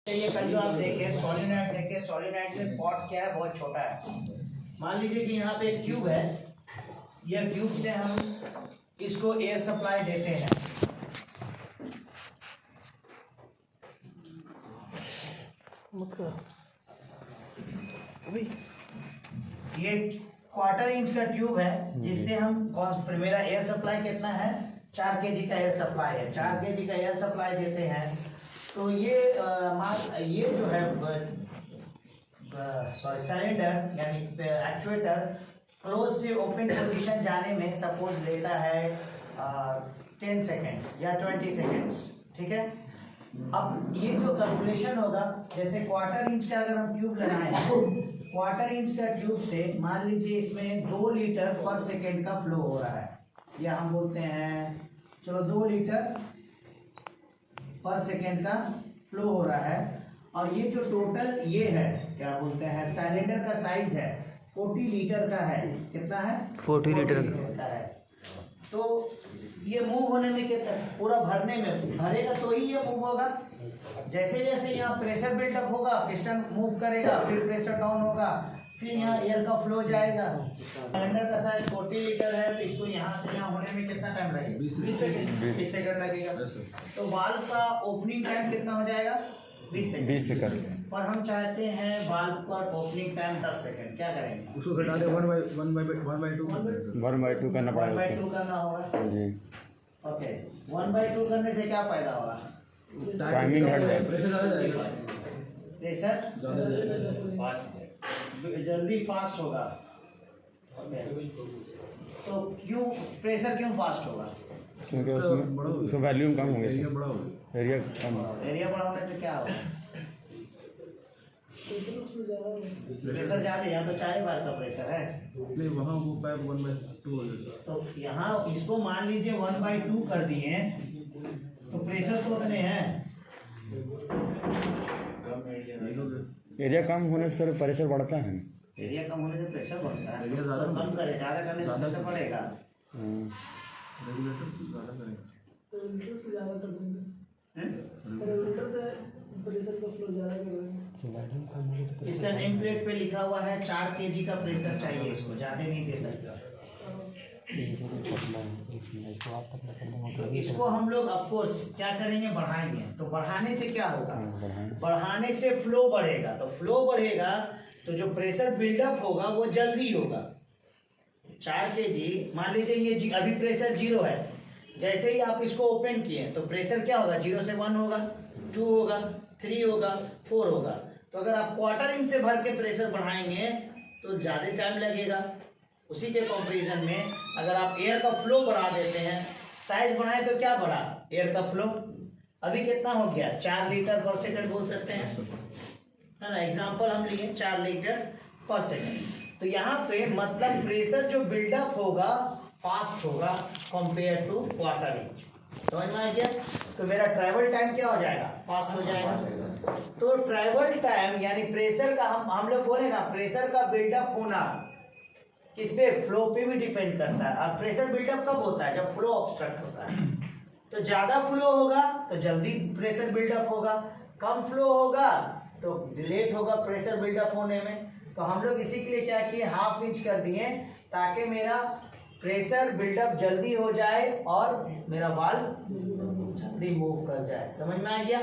ये कल जो आप देखे सोलिनॉइड देखे, सोलिनॉइड में पॉट क्या है, बहुत छोटा है। मान लीजिए कि यहाँ पे एक ट्यूब है, यह ट्यूब से हम इसको एयर सप्लाई देते हैं। ये 1/4 इंच का ट्यूब है जिससे हम मेरा एयर सप्लाई कितना है, 4 kg का एयर सप्लाई है। 4 kg का एयर सप्लाई देते हैं तो ये जो है सिलेंडर यानी एक्चुएटर क्लोज से ओपन पोजीशन जाने में सपोज लेता है 10 सेकेंड या 20 सेकेंड्स, ठीक है। अब ये जो कैलकुलेशन होगा, जैसे 1/4 इंच का अगर हम ट्यूब लगाए, 1/4 इंच का ट्यूब से मान लीजिए इसमें 2 लीटर पर सेकेंड का फ्लो हो रहा है, या हम बोलते हैं चलो 2 लीटर पर सेकेंड का फ्लो हो रहा है। और ये जो टोटल ये है क्या बोलते हैं, सिलेंडर का साइज है 40 लीटर का है। कितना है? 40 लीटर का है। तो ये मूव होने में कितना, पूरा भरने में भरेगा तो ही ये मूव होगा। जैसे जैसे यहाँ प्रेशर बिल्डअप होगा, पिस्टन मूव करेगा, फिर प्रेशर डाउन होगा, फिर यहाँ एयर का फ्लो जाएगा। सिलेंडर का साइज 40 लीटर है, तो इसको यहाँ से यहाँ होने में कितना टाइम लगेगा? 20 सेकंड लगेगा। तो वाल्व का ओपनिंग टाइम कितना हो जाएगा? 20 सेकंड। पर हम चाहते हैं वाल्व का ओपनिंग टाइम 10 सेकंड। क्या करेंगे? उसको घटा दे 1/2 करना पड़ेगा, 1/2 करना होगा जी। ओके, 1/2 करने से क्या फायदा होगा? टाइमिंग हट जाएगा, प्रेशर जल्दी फास्ट होगा। ओके, तो क्यों प्रेशर क्यों फास्ट होगा? क्योंकि उसमें वॉल्यूम कम होंगे, एरिया कम। एरिया बड़ा होने से क्या होगा? प्रेशर ज़्यादा, यहाँ तो 4 बार का प्रेशर है नहीं, वहाँ वो पाइप 1/2 हो जाएगा। तो यहाँ इसको मान लीजिए 1/2 कर दिए तो प्रेशर तो उतने हैं। एरिया कम होने से प्रेशर बढ़ता है। एरिया कम होने से प्रेशर बढ़ता है, एरिया ज़्यादा कम करे, ज़्यादा करने से प्रेशर बढ़ेगा। रेगुलेटर ज़्यादा करेंगे, इसका नेम प्लेट पे लिखा हुआ है 4 kg का प्रेशर चाहिए, इसको ज़्यादा नहीं दे सकता। तो इसको हम लोग ऑफकोर्स क्या करेंगे, बढ़ाएंगे। तो बढ़ाने से क्या होगा? बढ़ाने से फ्लो बढ़ेगा। तो फ्लो बढ़ेगा तो जो प्रेशर बिल्डअप होगा वो जल्दी होगा। 4 kg मान लीजिए ये अभी प्रेशर 0 है, जैसे ही आप इसको ओपन किए तो प्रेशर क्या होगा? 0 से 1 होगा, 2 होगा, 3 होगा, 4 होगा। तो अगर आप 1/4 इंच से भर के प्रेशर बढ़ाएंगे तो ज़्यादा टाइम लगेगा। उसी के कंपैरिजन में अगर आप एयर का फ्लो बढ़ा देते हैं, साइज बढ़ाए तो क्या बढ़ा? एयर का फ्लो। अभी कितना हो गया? 4 लीटर पर सेकंड बोल सकते हैं, है ना। एग्जांपल हम लिए 4 लीटर पर सेकंड। तो यहाँ पे मतलब प्रेशर जो बिल्डअप होगा फास्ट होगा कंपेयर टू 1/4 इंच। समझ में आ गया? तो मेरा ट्रैवल टाइम क्या हो जाएगा? फास्ट हो जाएगा। तो ट्रैवल टाइम यानी प्रेशर का हम लोग बोले ना, प्रेशर का बिल्डअप होना किस पे? फ्लो पे भी डिपेंड करता है। और प्रेशर बिल्डअप कब होता है? जब फ्लो ऑब्स्ट्रक्ट होता है। तो ज़्यादा फ्लो होगा तो जल्दी प्रेशर बिल्डअप होगा, कम फ्लो होगा तो लेट होगा प्रेशर बिल्डअप होने में। तो हम लोग इसी के लिए क्या किए, 1/2 इंच कर दिए ताकि मेरा प्रेशर बिल्डअप जल्दी हो जाए और मेरा वाल्व जल्दी मूव कर जाए। समझ में आ गया?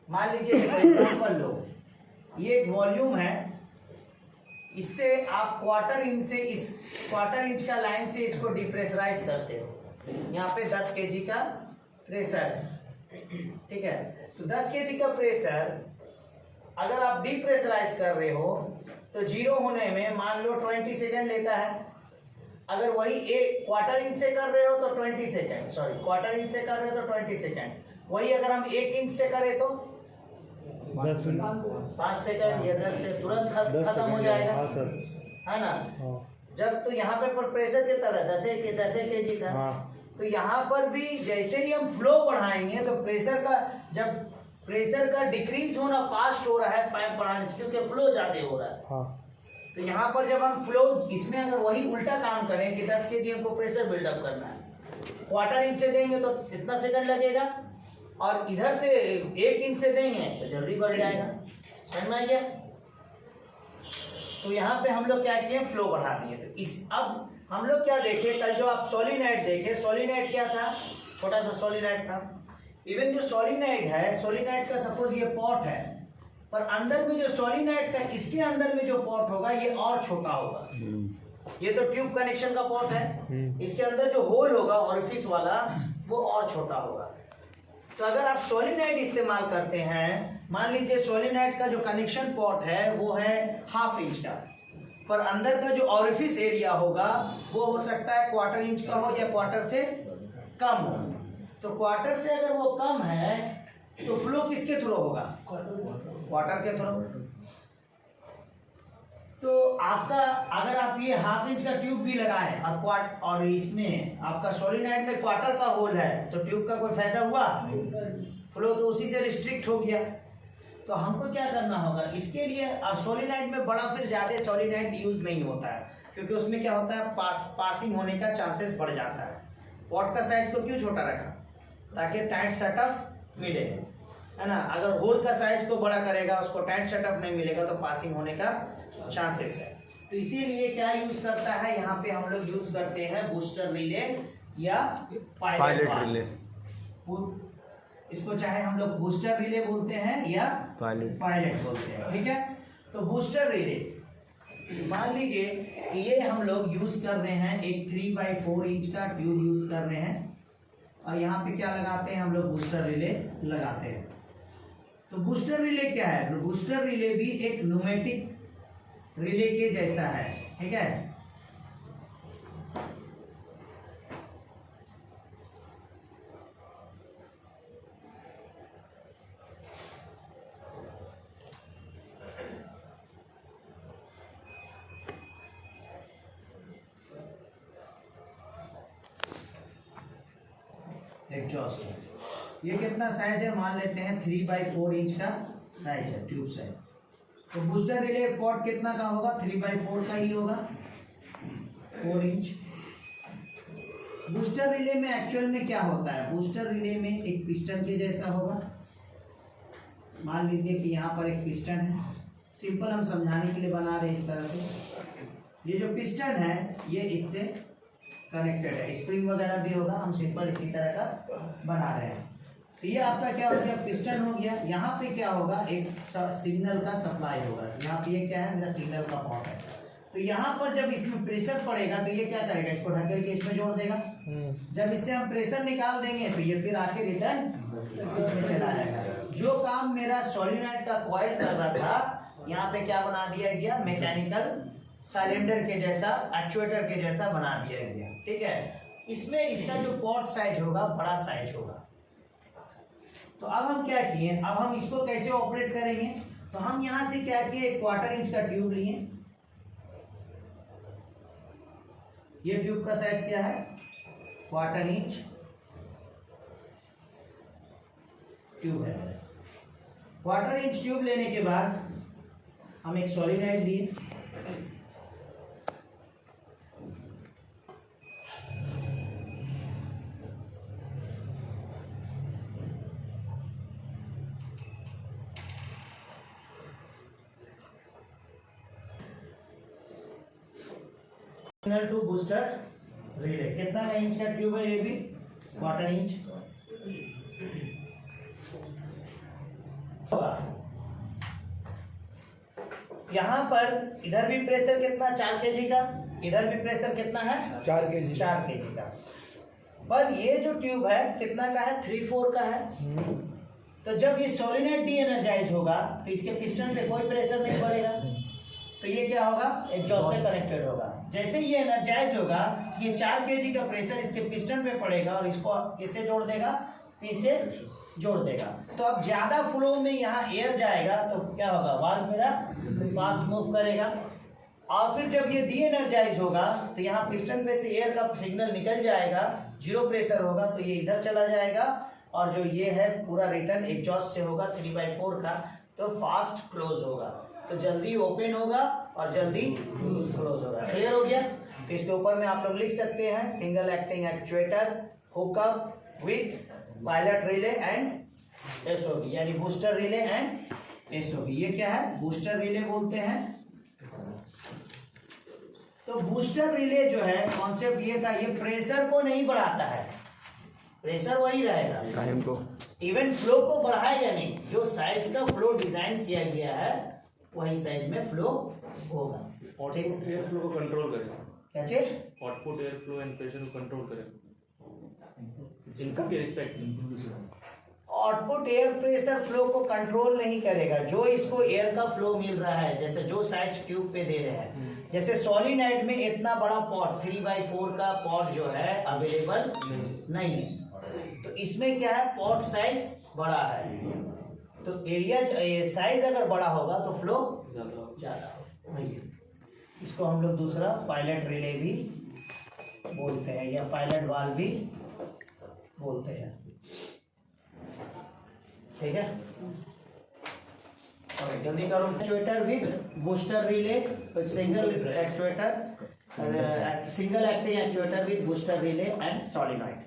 मान लीजिए एग्जांपल लो, ये एक वॉल्यूम है, इससे आप 1/4 इंच से इस 1/4 इंच का लाइन से इसको डिप्रेशराइज करते हो। यहाँ पे 10 kg का प्रेशर है, ठीक है। तो 10 kg का प्रेशर अगर आप डिप्रेशराइज कर रहे हो तो 0 होने में मान लो 20 सेकेंड लेता है। अगर वही 1/4 इंच से कर रहे हो तो 20 सेकेंड, सॉरी 1/4 इंच से कर रहे हो तो 20 सेकेंड। वही अगर हम 1 इंच से करें तो 5 सेकंड या 10 से तुरंत खत्म हो जाएगा, है ना। जब तो यहाँ पे पर प्रेशर कितना था? 10 kg था। तो यहाँ पर भी जैसे ही हम फ्लो बढ़ाएंगे तो प्रेशर का, जब प्रेशर का डिक्रीज होना फास्ट हो रहा है पाइप बढ़ाने से, क्योंकि फ्लो ज्यादा हो रहा है। तो यहाँ पर जब हम फ्लो, इसमें अगर वही उल्टा काम करें कि 10 kg हमको प्रेशर बिल्डअप करना है, 1/4 इंच से देंगे तो कितना सेकंड लगेगा? और इधर से 1 इंच से देंगे तो जल्दी बढ़ जाएगा। समझ में आ गया? तो यहाँ पे हम लोग क्या किए, फ्लो बढ़ा दिए। तो इस अब हम लोग क्या देखे, कल जो आप सोलिनॉइड देखे, सोलिनॉइड क्या था, छोटा सा सोलिनॉइड था। इवन जो सोलिनॉइड है, सोलिनॉइड का सपोज ये पॉट है, पर अंदर में जो सोलिनॉइड का इसके अंदर में जो पॉट होगा ये और छोटा होगा। ये तो ट्यूब कनेक्शन का पॉट है, इसके अंदर जो होल होगा ओरिफिस वाला वो और छोटा होगा। तो अगर आप सोलिनॉइड इस्तेमाल करते हैं, मान लीजिए सोलिनॉइड का जो कनेक्शन पॉट है वो है 1/2 इंच का, पर अंदर का जो ओरिफिस एरिया होगा वो हो सकता है 1/4 इंच का हो या 1/4 से कम हो। तो 1/4 से अगर वो कम है तो फ्लो किसके थ्रू होगा, 1/4 के थ्रू। तो आपका अगर आप ये 1/2 इंच का ट्यूब भी लगाएं और इसमें आपका सोलिनॉइड में 1/4 का होल है तो ट्यूब का कोई फायदा हुआ, फ्लो तो उसी से रिस्ट्रिक्ट हो गया। तो हमको क्या करना होगा इसके लिए, और सोलिनॉइड में बड़ा फिर ज्यादा सोलिनॉइड यूज नहीं होता है, क्योंकि उसमें क्या होता है पासिंग होने का चांसेस बढ़ जाता है। पॉट का साइज को क्यों छोटा रखा, ताकि टाइट सेटअप मिले, है ना। अगर होल का साइज को बड़ा करेगा, उसको टाइट सेटअप नहीं मिलेगा तो पासिंग होने का चांसेस है। तो इसीलिए क्या यूज करता है, यहाँ पे हम लोग यूज करते हैं बूस्टर रिले या पायलट रिले। इसको चाहे हम लोग बूस्टर रिले बोलते हैं या पायलट बोलते हैं, ठीक है। तो बूस्टर रिले मान लीजिए कि ये हम लोग यूज कर रहे हैं, एक 3/4 इंच का ट्यूब यूज कर रहे हैं, और यहाँ पे क्या लगाते हैं हम लोग, बूस्टर रिले लगाते हैं। तो बूस्टर रिले क्या है, तो बूस्टर रिले भी एक न्यूमेटिक रिले के जैसा है, ठीक है। एग्जॉस्ट ये कितना साइज है, मान लेते हैं 3/4 इंच का साइज है, ट्यूब साइज। तो बूस्टर रिले पॉट कितना का होगा, 3/4 का ही होगा, 4 इंच। बूस्टर रिले में एक्चुअल में क्या होता है, बूस्टर रिले में एक पिस्टन के जैसा होगा। मान लीजिए कि यहाँ पर एक पिस्टन है, सिंपल हम समझाने के लिए बना रहे हैं इस तरह से। ये जो पिस्टन है ये इससे कनेक्टेड है, स्प्रिंग वगैरह भी होगा, हम सिंपल इसी तरह का बना रहे हैं। तो ये आपका क्या हो गया, पिस्टन हो गया। यहाँ पे क्या होगा, एक सिग्नल का सप्लाई होगा। यहाँ पे ये क्या है, मेरा सिग्नल का पॉट है। तो यहाँ पर जब इसमें प्रेशर पड़ेगा तो ये क्या करेगा, इसको ढकेल के इसमें जोड़ देगा। जब इससे हम प्रेशर निकाल देंगे तो ये फिर आके रिटर्न इसमें चला जाएगा। जो काम मेरा सोलिनॉइड का कॉइल कर रहा था, यहाँ पे क्या बना दिया गया, मैकेनिकल सिलेंडर के जैसा, एक्चुएटर के जैसा बना दिया गया, ठीक है। इसमें इसका जो पॉट साइज होगा बड़ा साइज होगा। तो अब हम क्या किए, अब हम इसको कैसे ऑपरेट करेंगे, तो हम यहां से क्या किए, 1/4 इंच का ट्यूब लिए। ये ट्यूब का साइज क्या है, 1/4 इंच ट्यूब है। 1/4 इंच ट्यूब लेने के बाद हम एक सोलिनॉइड लिए, टू बूस्टर रिले। कितना का इंच का ट्यूब है, ये भी 1/4 इंच होगा। यहाँ पर इधर भी प्रेशर कितना, 4 kg का, इधर भी प्रेशर कितना है, 4 kg का। पर ये जो ट्यूब है कितना का है, 3/4 का है। तो जब ये सोलिनॉइड डी एनर्जाइज होगा तो इसके पिस्टन पे कोई प्रेशर नहीं पड़ेगा, तो ये क्या होगा, एग्जॉस्ट से कनेक्टेड होगा। जैसे ये एनर्जाइज होगा, ये 4 kg का प्रेशर इसके पिस्टन पे पड़ेगा और इसको किससे जोड़ देगा, पी से जोड़ देगा। तो अब ज्यादा फ्लो में यहाँ एयर जाएगा तो क्या होगा, वाल्व मेरा फास्ट मूव करेगा। और फिर जब ये डी एनर्जाइज होगा तो यहाँ पिस्टन पे से एयर का सिग्नल निकल जाएगा, 0 प्रेशर होगा, तो ये इधर चला जाएगा। और जो ये है पूरा रिटर्न एग्जॉस्ट से होगा 3/4 का, तो फास्ट क्लोज होगा, तो जल्दी ओपन होगा और जल्दी क्लोज होगा। क्लियर हो गया। तो इसके ऊपर में आप लोग लिख सकते हैं, single acting actuator hookup with pilot relay and SOB, यानी बूस्टर रिले एंड एसओबी। ये क्या है? बूस्टर रिले बोलते हैं। तो बूस्टर रिले जो है कॉन्सेप्ट ये था, ये प्रेशर को नहीं बढ़ाता है, प्रेशर वही रहेगा, टाइम को इवन फ्लो को बढ़ाएगा नहीं। जो साइज का फ्लो डिजाइन किया गया है वही साइज में फ्लो होगा। आउटपुट एयर फ्लो को कंट्रोल करेगा। क्या चीज? Output air flow and pressure को कंट्रोल करेगा इनकम के रिस्पेक्ट में। आउटपुट एयर प्रेशर फ्लो को कंट्रोल नहीं करेगा। जो इसको एयर का फ्लो मिल रहा है, जैसे जो साइज ट्यूब पे दे रहे हैं, जैसे सॉलिनाइड में इतना बड़ा पॉट 3/4 का पॉट जो है अवेलेबल नहीं है, तो इसमें क्या है, पॉट साइज बड़ा है, तो एरिया साइज अगर बड़ा होगा तो फ्लो ज्यादा होगा। वही है। इसको हम लोग दूसरा पायलट रिले भी बोलते हैं या पायलट वाल्व भी बोलते हैं। ठीक है, और जल्दी करो। Actuator with booster relay, single actuator, single acting actuator with booster relay and solenoid.